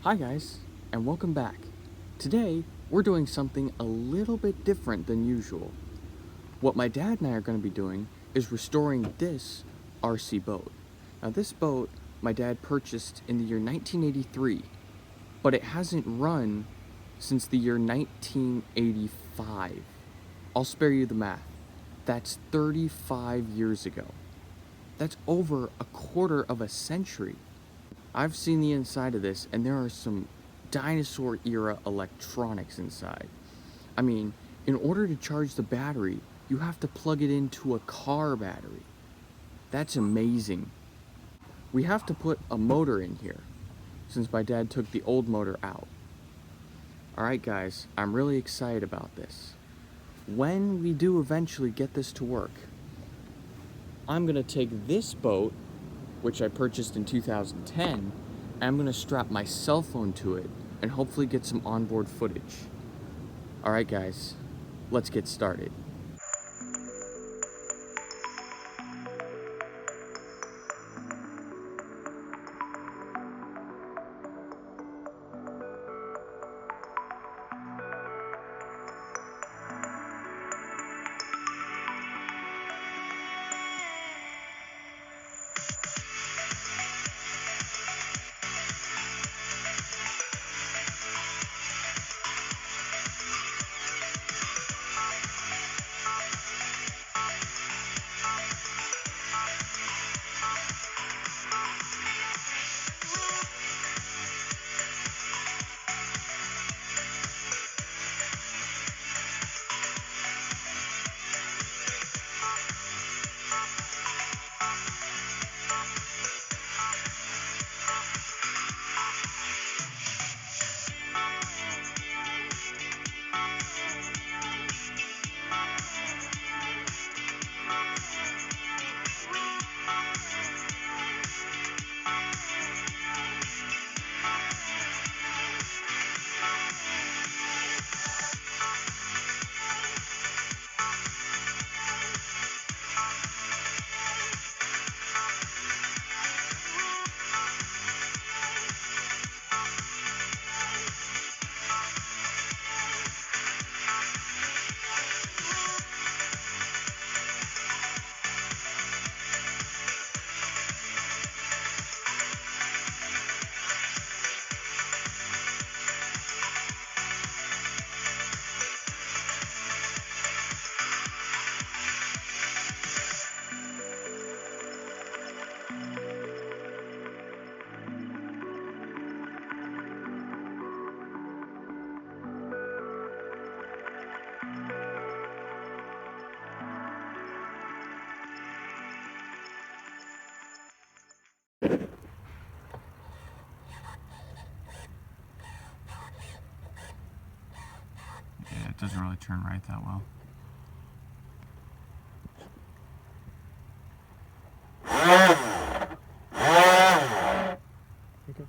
Hi guys, and welcome back. Today, we're doing something a little bit different than usual. What my dad and I are going to be doing is restoring this RC boat. Now this boat, my dad purchased in the year 1983, but it hasn't run since the year 1985. I'll spare you the math. That's 35 years ago. That's over a quarter of a century. I've seen the inside of this, and there are some dinosaur era electronics inside. I mean, in order to charge the battery, you have to plug it into a car battery. That's amazing. We have to put a motor in here, since my dad took the old motor out. Alright guys, I'm really excited about this. When we do eventually get this to work, I'm gonna take this boat, which I purchased in 2010, and I'm gonna strap my cell phone to it and hopefully get some onboard footage. Alright guys, let's get started. Yeah, it doesn't really turn right that well. Okay.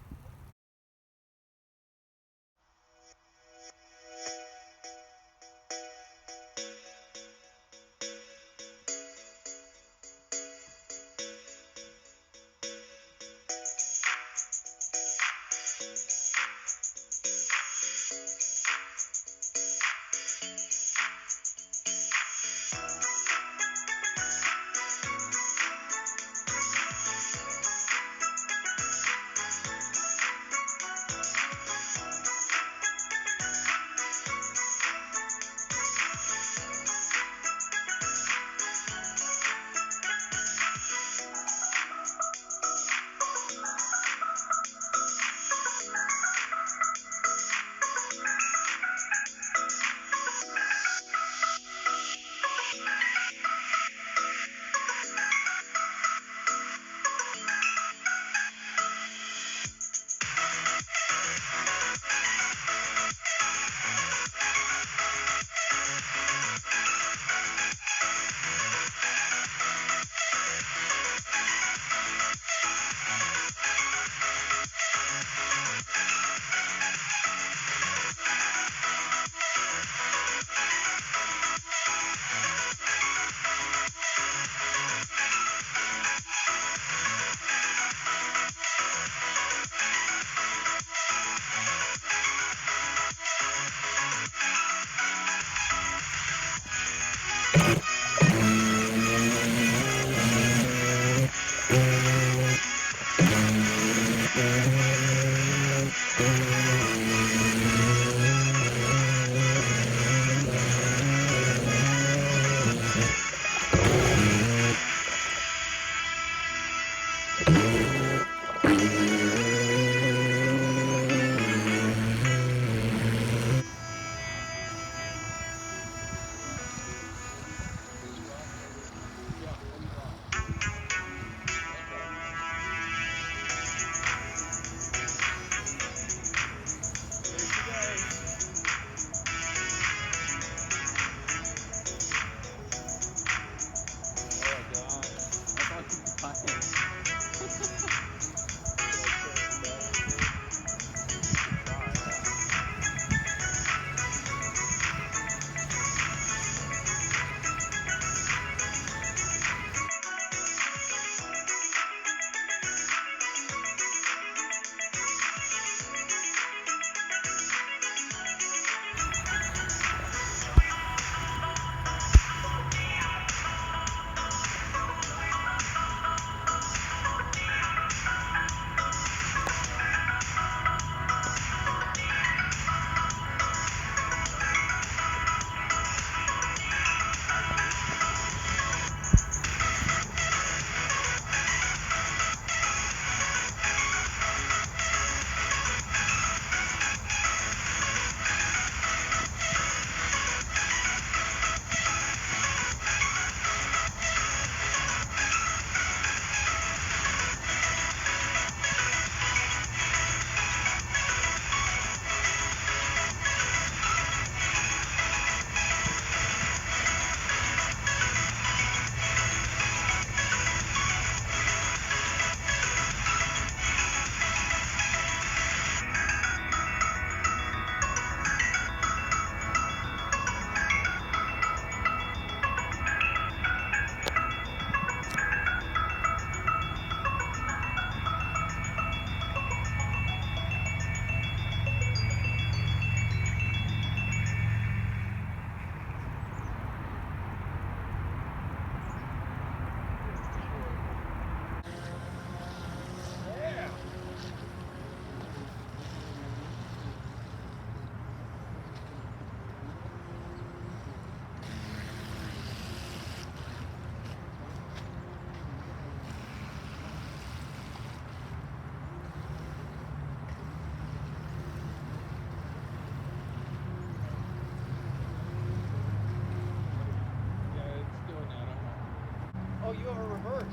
Oh, you have a reverse.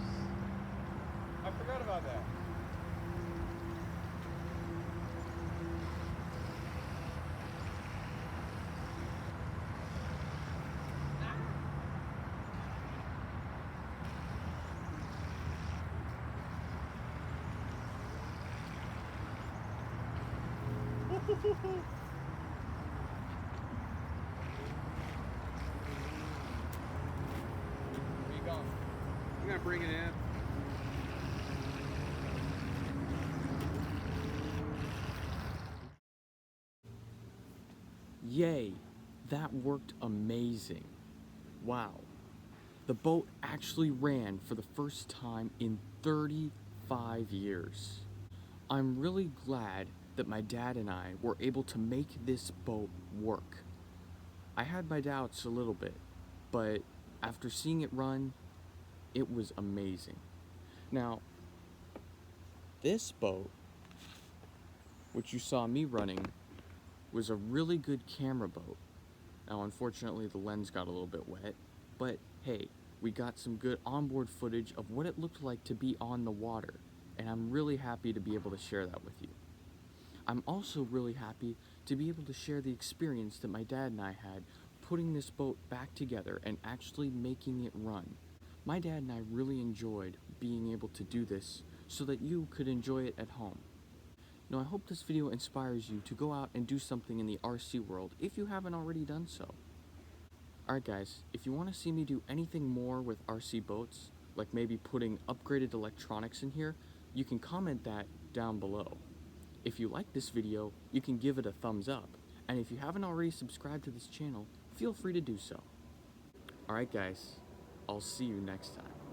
I forgot about that. Where you going? I'm gonna bring it in. Yay, that worked amazing. Wow. The boat actually ran for the first time in 35 years. I'm really glad that my dad and I were able to make this boat work. I had my doubts a little bit, but after seeing it run, it was amazing. Now, this boat, which you saw me running, was a really good camera boat. Now, unfortunately, the lens got a little bit wet, but hey, we got some good onboard footage of what it looked like to be on the water, and I'm really happy to be able to share that with you. I'm also really happy to be able to share the experience that my dad and I had putting this boat back together and actually making it run. My dad and I really enjoyed being able to do this so that you could enjoy it at home. Now, I hope this video inspires you to go out and do something in the RC world if you haven't already done so. Alright guys, if you want to see me do anything more with RC boats, like maybe putting upgraded electronics in here, you can comment that down below. If you like this video, you can give it a thumbs up, and if you haven't already subscribed to this channel, feel free to do so. Alright guys, I'll see you next time.